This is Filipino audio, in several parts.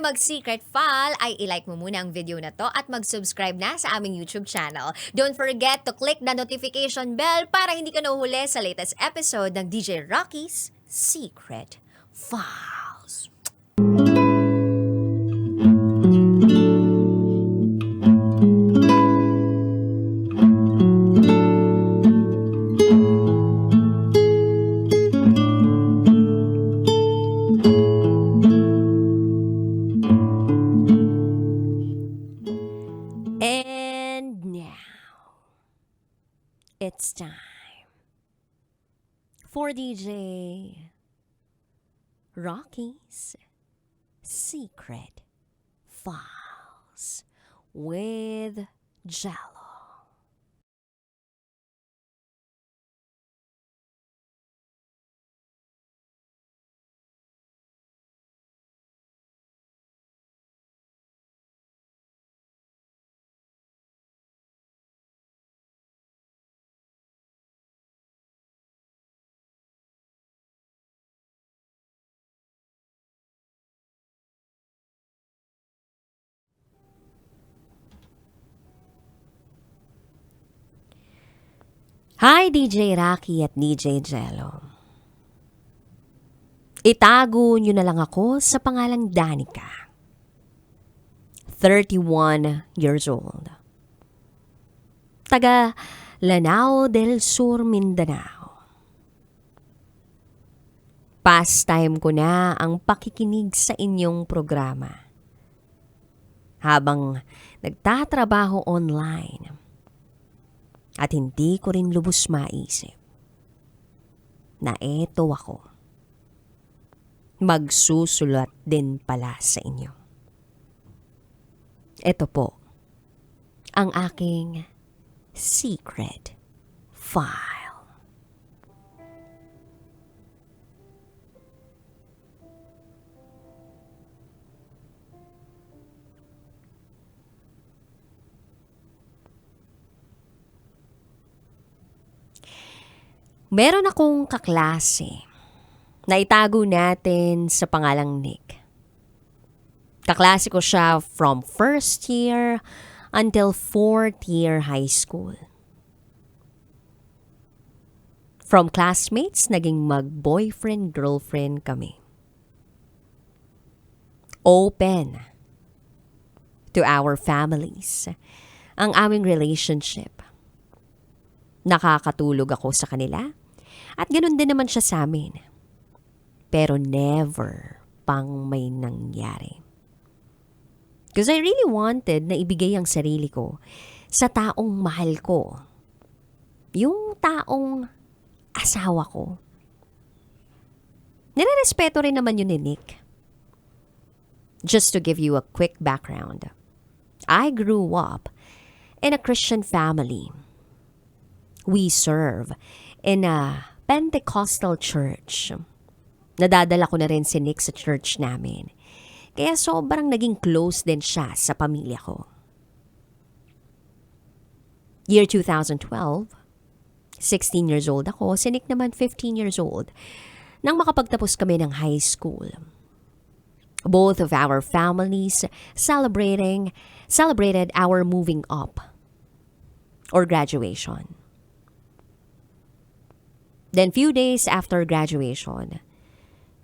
mag-secret file, ay ilike mo muna ang video na to at mag-subscribe na sa aming YouTube channel. Don't forget to click the notification bell para hindi ka nahuhuli sa latest episode ng DJ Rocky's Secret Files. And now, it's time for DJ Rocky's Secret Files with Jello. Hi DJ Rocky at DJ Jello. Itago nyo na lang ako sa pangalang Danica. 31 years old. Taga Lanao del Sur, Mindanao. Pastime ko na ang pakikinig sa inyong programa. Habang nagtatrabaho online. At hindi ko rin lubos maisip na eto ako. Magsusulat din pala sa inyo. Ito po ang aking secret file. Meron akong kaklase na itago natin sa pangalang Nick. Kaklase ko siya from first year until fourth year high school. From classmates, naging mag-boyfriend-girlfriend kami. Open to our families ang aming relationship. Nakakatulog ako sa kanila. At ganun din naman siya sa amin. Pero never pang may nangyari. Because I really wanted na ibigay ang sarili ko sa taong mahal ko. Yung taong asawa ko. Nirerespeto rin naman yun ni Nick. Just to give you a quick background. I grew up in a Christian family. We serve in a Pentecostal church. Nadadala ko na rin si Nick sa church namin. Kaya sobrang naging close din siya sa pamilya ko. Year 2012, 16 years old ako, si Nick naman 15 years old, nang makapagtapos kami ng high school. Both of our families celebrated our moving up or graduation. Then few days after graduation,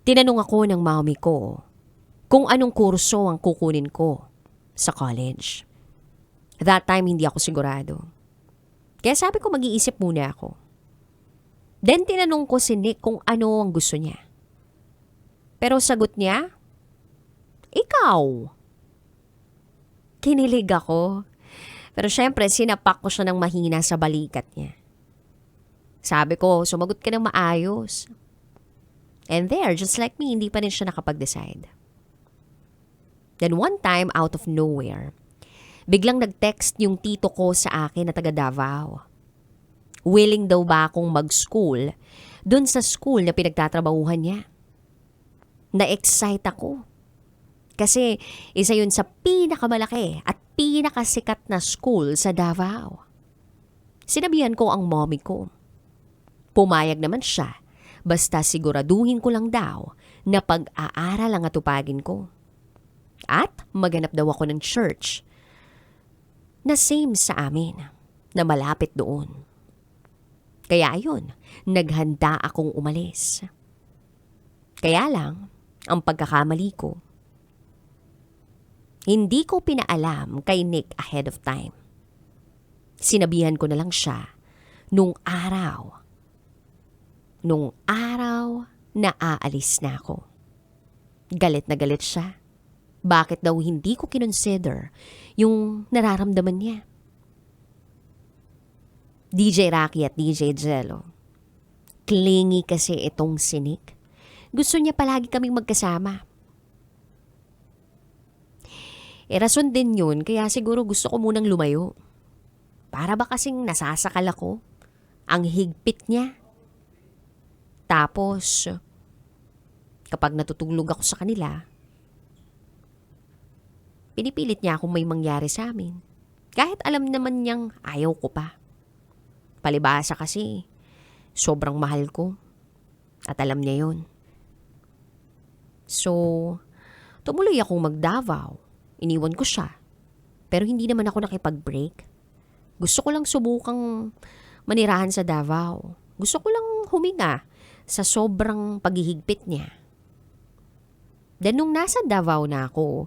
tinanong ako ng mami ko kung anong kurso ang kukunin ko sa college. That time, hindi ako sigurado. Kaya sabi ko mag-iisip muna ako. Then tinanong ko si Nick kung ano ang gusto niya. Pero sagot niya, ikaw. Kinilig ako. Pero syempre, sinapak ko siya ng mahina sa balikat niya. Sabi ko, sumagot ka ng maayos. And there, just like me, hindi pa rin siya nakapag-decide. Then one time, out of nowhere, biglang nag-text yung tito ko sa akin na taga Davao. Willing daw ba akong mag-school dun sa school na pinagtatrabahuhan niya. Na-excite ako. Kasi isa yun sa pinakamalaki at pinakasikat na school sa Davao. Sinabihan ko ang mommy ko. Pumayag naman siya, basta siguraduhin ko lang daw na pag-aaral ang atupagin ko. At maghanap daw ako ng church na same sa amin, na malapit doon. Kaya ayun, naghanda akong umalis. Kaya lang, ang pagkakamali ko, hindi ko pinaalam kay Nick ahead of time. Sinabihan ko na lang siya nung araw na aalis na ako. Galit na galit siya. Bakit daw hindi ko kinonsider yung nararamdaman niya? DJ Rocky at DJ Jello. Clingy kasi itong si Nick. Gusto niya palagi kaming magkasama. Rason din yun, kaya siguro gusto ko munang lumayo. Para ba kasing nasasakal ako? Ang higpit niya. Tapos, kapag natutulog ako sa kanila, pinipilit niya akong may mangyari sa amin. Kahit alam naman niyang ayaw ko pa. Palibasa kasi, sobrang mahal ko. At alam niya yun. So, tumuloy akong mag-Davao. Iniwan ko siya. Pero hindi naman ako nakipag-break. Gusto ko lang subukang manirahan sa Davao. Gusto ko lang huminga sa sobrang paghihigpit niya. Then nung nasa Davao na ako,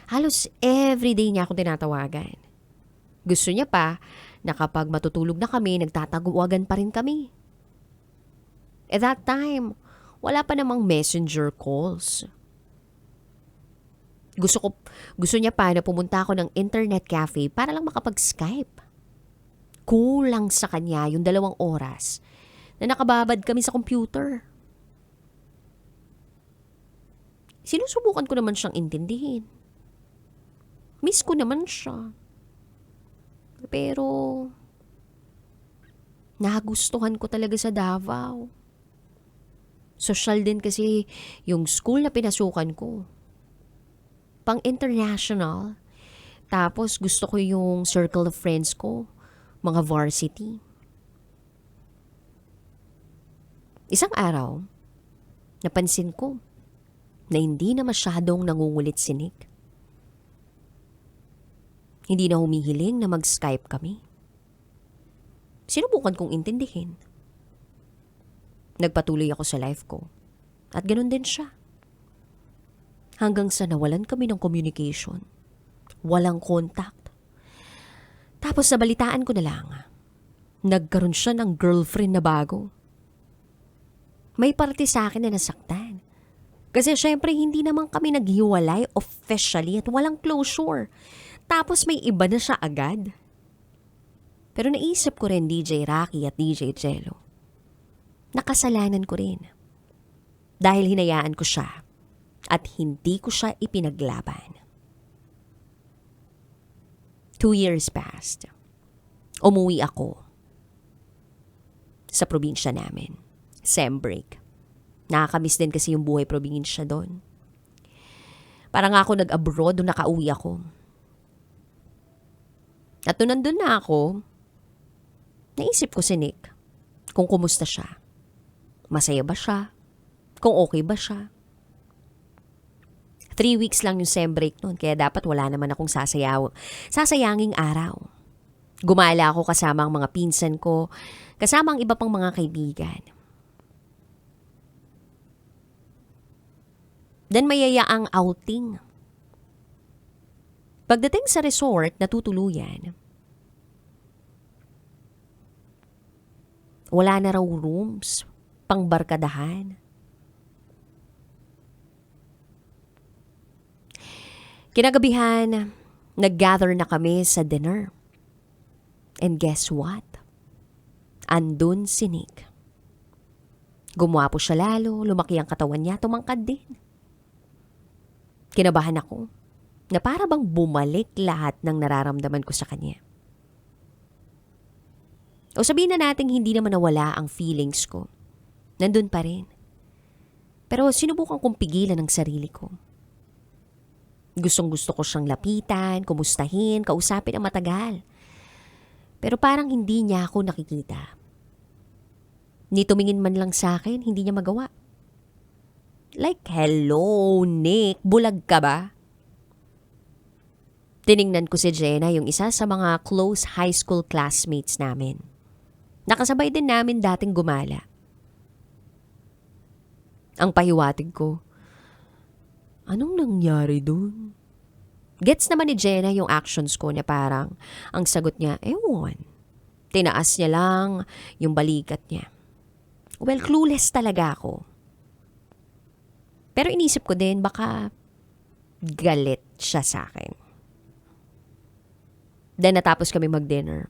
halos everyday niya ako tinatawagan. Gusto niya pa na kapag matutulog na kami, nagtatawagan pa rin kami. At that time, wala pa namang messenger calls. Gusto niya pa na pumunta ako ng internet cafe para lang makapag-Skype. Kulang sa kanya yung 2 oras na nakababad kami sa computer. Sinusubukan ko naman siyang intindihin. Miss ko naman siya. Pero, nagustuhan ko talaga sa Davao. Social din kasi yung school na pinasukan ko. Pang-international. Tapos gusto ko yung circle of friends ko. Mga varsity. Isang araw, napansin ko na hindi na masyadong nangungulit si Nick. Hindi na humihiling na mag-Skype kami. Sinubukan kong intindihin. Nagpatuloy ako sa life ko. At ganun din siya. Hanggang sa nawalan kami ng communication. Walang contact. Tapos nabalitaan ko na lang. Nagkaroon siya ng girlfriend na bago. May parte sa akin na nasaktan. Kasi syempre hindi naman kami naghiwalay officially at walang closure. Tapos may iba na siya agad. Pero naisip ko rin DJ Rocky at DJ Jello. Nakasalanan ko rin. Dahil hinayaan ko siya at hindi ko siya ipinaglaban. 2 years passed. Umuwi ako sa probinsya namin. Sem break. Nakakamiss din kasi yung buhay probinsya doon. Parang ako nag-abroad nung nakauwi ako. At nung nandun na ako, naisip ko si Nick kung kumusta siya. Masaya ba siya? Kung okay ba siya? 3 weeks lang yung sem break noon, kaya dapat wala naman akong sasayanging araw. Gumala ako kasama ang mga pinsan ko, kasama ang iba pang mga kaibigan. Then mayayaang outing. Pagdating sa resort na tutuluyan, wala na raw rooms, pangbarkadahan. Kinagabihan, nag-gather na kami sa dinner. And guess what? Andun si Nick. Gumwapo siya lalo, lumaki ang katawan niya, tumangkad din. Kinabahan ako na para bang bumalik lahat ng nararamdaman ko sa kanya. O sabihin na nating hindi naman nawala ang feelings ko. Nandun pa rin. Pero sinubukan kong pigilan ang sarili ko. Gustong-gusto ko siyang lapitan, kumustahin, kausapin ang matagal. Pero parang hindi niya ako nakikita. Ni tumingin man lang sa akin, hindi niya magawa. Like, hello, Nick, bulag ka ba? Tiningnan ko si Jenna, yung isa sa mga close high school classmates namin. Nakasabay din namin dating gumala. Ang pahiwatig ko, anong nangyari dun? Gets naman ni Jenna yung actions ko na parang ang sagot niya, ewan. Tinaas niya lang yung balikat niya. Well, clueless talaga ako. Pero inisip ko din baka galit siya sa akin. Then natapos kami mag-dinner.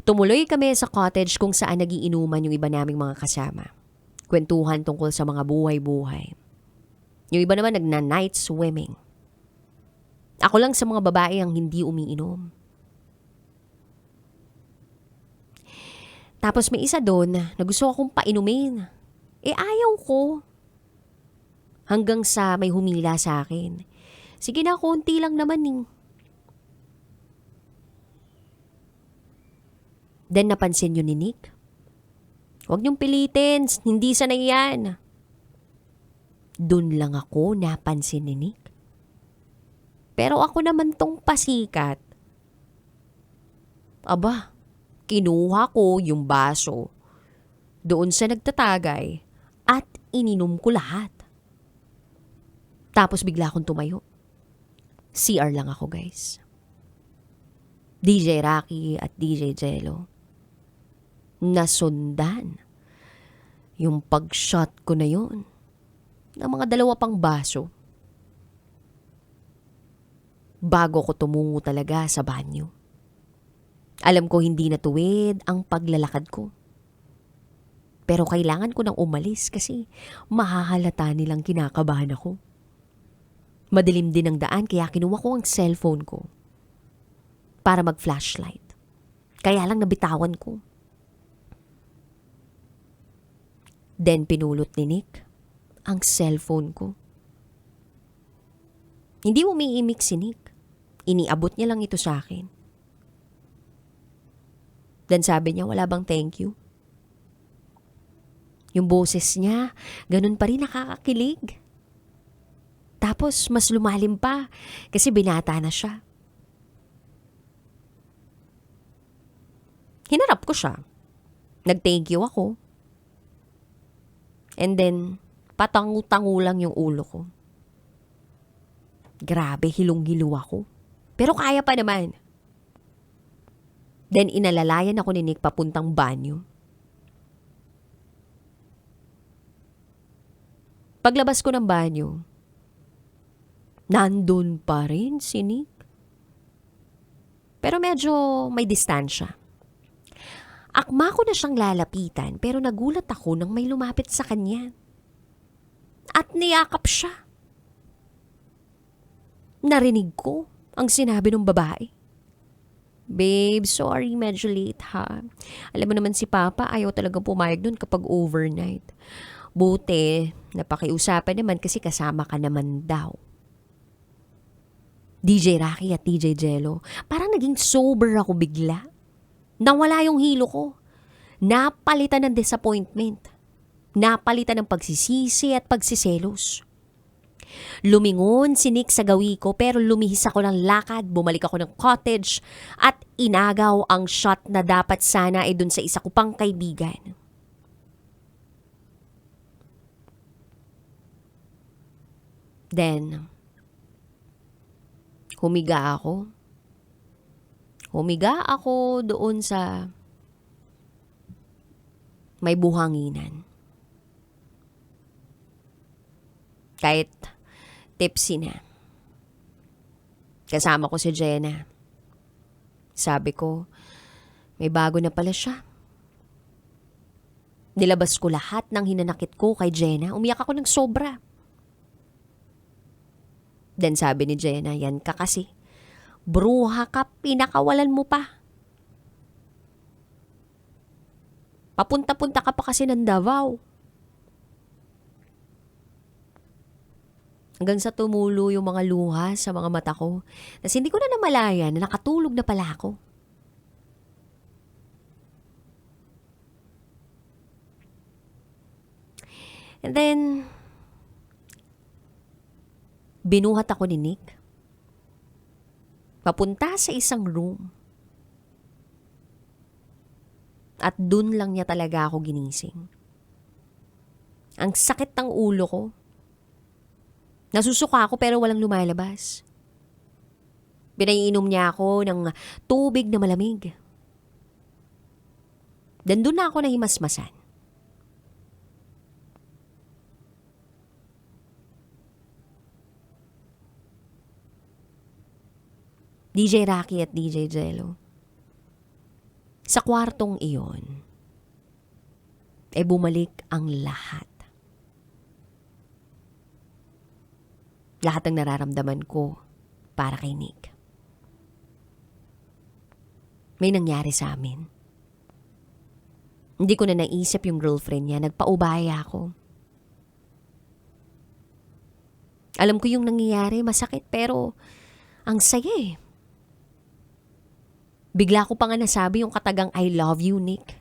Tumuloy kami sa cottage kung saan nagiinuman yung iba naming mga kasama. Kwentuhan tungkol sa mga buhay-buhay. Yung iba naman nagna-night swimming. Ako lang sa mga babae ang hindi umiinom. Tapos may isa doon na gusto akong painumin. Ayaw ko. Hanggang sa may humila sa akin. Sige na, konti lang naman eh. Then napansin yun ni Nick. Huwag niyong pilitin, hindi sanay yan. Doon lang ako napansin ni Nick. Pero ako naman tong pasikat. Aba, kinuha ko yung baso doon sa nagtatagay at ininom ko lahat. Tapos bigla akong tumayo. CR lang ako, guys. DJ Rocky at DJ Jello. Nasundan yung pag-shot ko na yun ng mga 2 pang baso. Bago ko tumungo talaga sa banyo. Alam ko hindi natuwid ang paglalakad ko. Pero kailangan ko nang umalis kasi mahahalata nilang kinakabahan ako. Madilim din ang daan kaya kinuha ko ang cellphone ko para mag-flashlight. Kaya lang nabitawan ko. Then pinulot ni Nick ang cellphone ko. Hindi umiimik si Nick. Iniabot niya lang ito sa akin. Then sabi niya, wala bang thank you? Yung boses niya, ganun pa rin nakakakilig. Tapos mas lumalim pa kasi binata na siya. Hinarap ko siya. Nag-thank you ako. And then, patangu-tangu lang yung ulo ko. Grabe, hilong-hilo ako. Pero kaya pa naman. Then inalalayan ako ni Nick papuntang banyo. Paglabas ko ng banyo, nandun pa rin si Nick. Pero medyo may distansya. Akma ko na siyang lalapitan pero nagulat ako nang may lumapit sa kanya. At niyakap siya. Narinig ko ang sinabi ng babae. Babe, sorry, medyo late ha. Alam mo naman si Papa, ayaw talagang pumayag dun kapag overnight. Buti, napakiusapan naman kasi kasama ka naman daw. DJ Rocky at DJ Jello, parang naging sober ako bigla. Nawala yung hilo ko. Napalitan ng disappointment. Napalitan ng pagsisisi at pagsiselos. Lumingon si Nick sa gawi ko pero lumihis ako ng lakad, bumalik ako ng cottage at inagaw ang shot na dapat sana ay dun sa isa ko pang kaibigan. Then, humiga ako. Humiga ako doon sa may buhanginan. Kahit tipsy na. Kasama ko si Jenna. Sabi ko, may bago na pala siya. Nilabas ko lahat ng hinanakit ko kay Jenna. Umiyak ako ng sobra. Then sabi ni Jenna, yan ka kasi. Bruha ka, pinakawalan mo pa. Papunta-punta ka pa kasi ng Davao. Hanggang sa tumulo yung mga luha sa mga mata ko. Tapos hindi ko na namalayan na nakatulog na pala ako. And then, binuhat ako ni Nick. papunta sa isang room. At dun lang niya talaga ako ginising. Ang sakit ng ulo ko. Nasusuka ako pero walang lumalabas. Pinaiinom niya ako ng tubig na malamig. Dan doon na ako nahimasmasan. DJ Rocky at DJ Jello. Sa kwartong iyon, bumalik ang lahat. Lahat ng nararamdaman ko para kay Nick. May nangyari sa amin. Hindi ko na naisip yung girlfriend niya. Nagpaubaya ako. Alam ko yung nangyayari, masakit, pero ang saya eh. Bigla ko pa nga nasabi yung katagang I love you, Nick.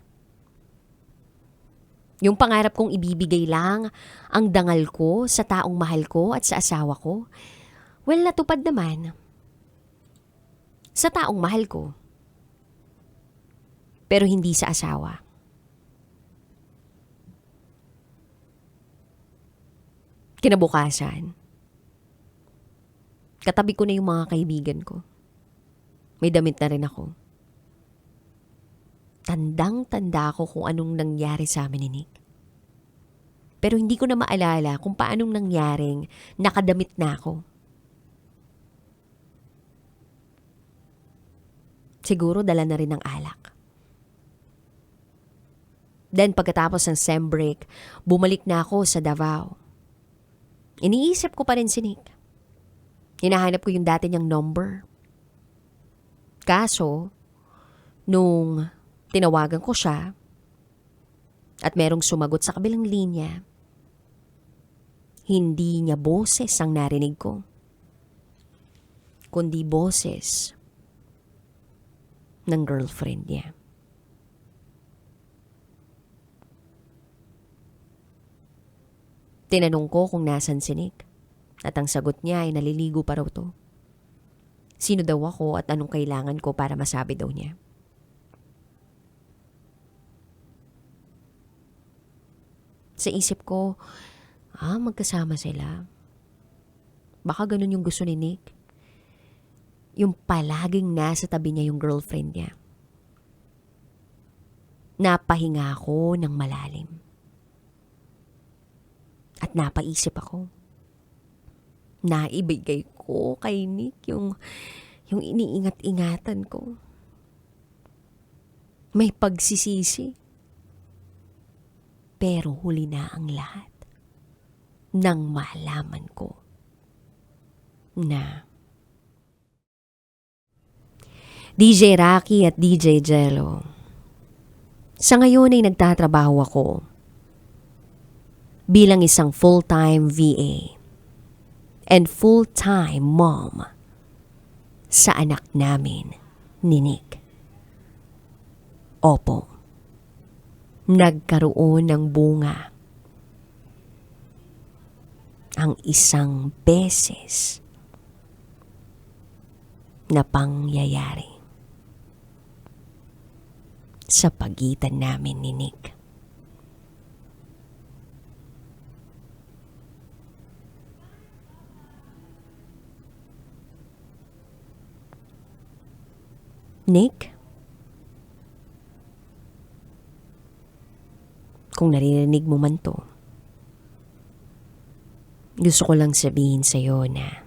Yung pangarap kong ibibigay lang ang dangal ko sa taong mahal ko at sa asawa ko. Well, natupad naman. Sa taong mahal ko. Pero hindi sa asawa. Kinabukasan, katabi ko na yung mga kaibigan ko. May damit na rin ako. Tandang-tanda ko kung anong nangyari sa amin ni Nick. Pero hindi ko na maalala kung paanong nangyaring nakadamit na ako. Siguro dala na rin ng alak. Then pagkatapos ng sem break, bumalik na ako sa Davao. Iniisip ko pa rin si Nick. Hinahanap ko yung dati niyang number. Kaso, nung tinawagan ko siya at merong sumagot sa kabilang linya, hindi niya boses ang narinig ko, kundi boses ng girlfriend niya. Tinanong ko kung nasan si Nick at ang sagot niya ay naliligo pa raw to. Sino daw ako at anong kailangan ko para masabi daw niya. Sa isip ko, magkasama sila. Baka ganun yung gusto ni Nick. Yung palaging nasa tabi niya yung girlfriend niya. Napahinga ako ng malalim. At napaisip ako. Naibigay ko kay Nick yung iniingat-ingatan ko. May pagsisisi. Pero huli na ang lahat nang malaman ko na DJ Rocky at DJ Jello, sa ngayon ay nagtatrabaho ako bilang isang full-time VA and full-time mom sa anak namin ni Nick. Opo, nagkaroon ng bunga ang isang beses na pangyayari sa pagitan namin ni Nick. Nick? Kung naririnig mo man to, gusto ko lang sabihin sa'yo na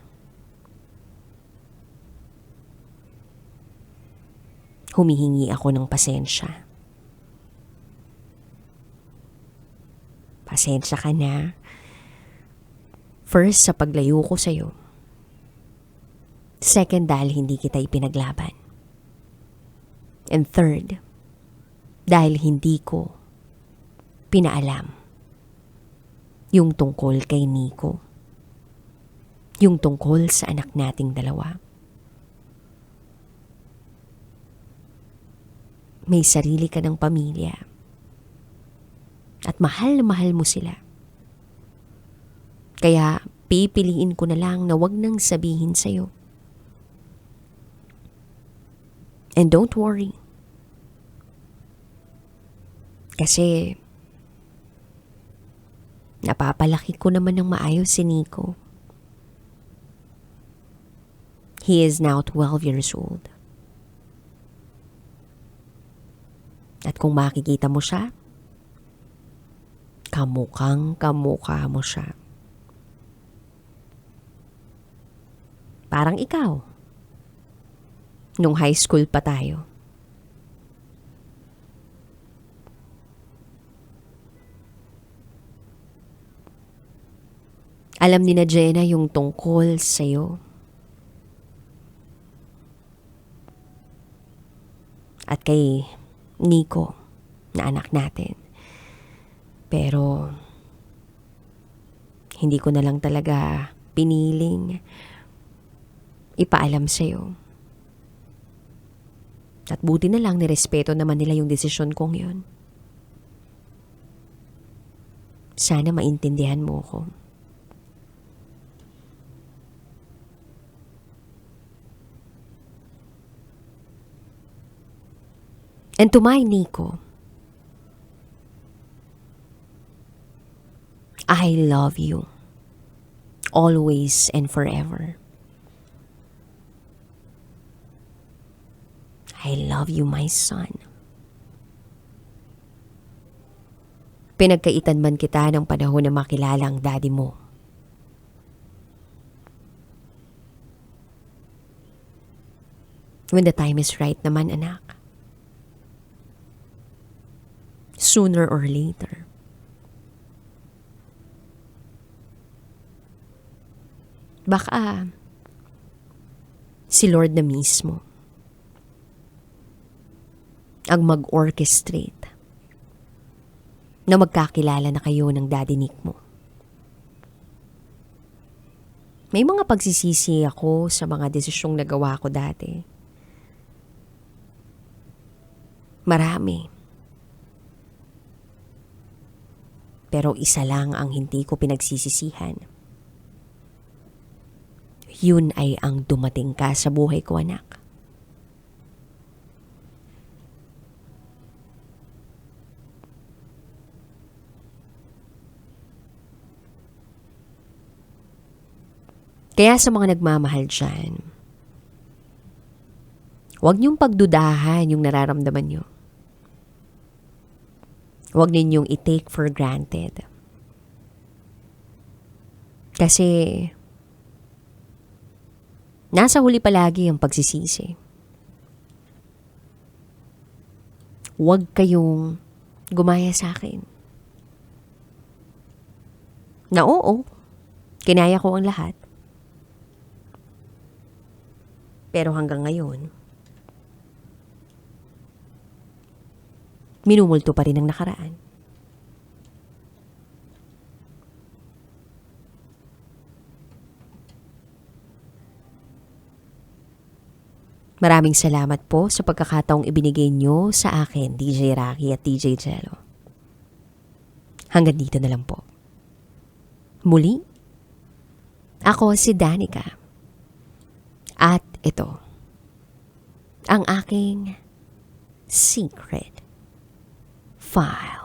humihingi ako ng pasensya. Pasensya ka na. First, sa paglayo ko sa'yo. Second, dahil hindi kita ipinaglaban. And third, dahil hindi ko pinaalam yung tungkol kay Nico. Yung tungkol sa anak nating dalawa. May sarili ka ng pamilya. At mahal na mahal mo sila. Kaya pipiliin ko na lang na wag nang sabihin sa'yo. And don't worry. Kasi napapalaki ko naman ng maayos si Nico. He is now 12 years old. At kung makikita mo siya, kamukha mo siya. Parang ikaw. Nung high school pa tayo. Alam ni na Jenna yung tungkol sa'yo. At kay Nico, na anak natin. Pero, hindi ko na lang talaga piniling ipaalam sa'yo. At buti na lang nirespeto naman nila yung desisyon kong yun. Sana maintindihan mo ko. And to my Nico, I love you. Always and forever. I love you, my son. Pinagkaitan man kita ng panahon na makilala ang daddy mo. When the time is right naman, anak. Sooner or later. Baka si Lord na mismo ang mag-orchestrate na magkakilala na kayo ng daddy Nick mo. May mga pagsisisi ako sa mga desisyong nagawa ko dati. Marami. Pero isa lang ang hindi ko pinagsisisihan. Yun ay ang dumating ka sa buhay ko, anak. Kaya sa mga nagmamahal dyan, huwag niyong pagdudahan yung nararamdaman niyo. Huwag ninyong i-take for granted. Kasi nasa huli palagi ang pagsisisi. Huwag kayong gumaya sa akin. Na oo, kinaya ko ang lahat. Pero hanggang ngayon, minumulto pa rin ang nakaraan. Maraming salamat po sa pagkakataong ibinigay nyo sa akin, DJ Rocky at DJ Jello. Hanggang dito na lang po. Muli, ako si Danica. At ito, ang aking secret file.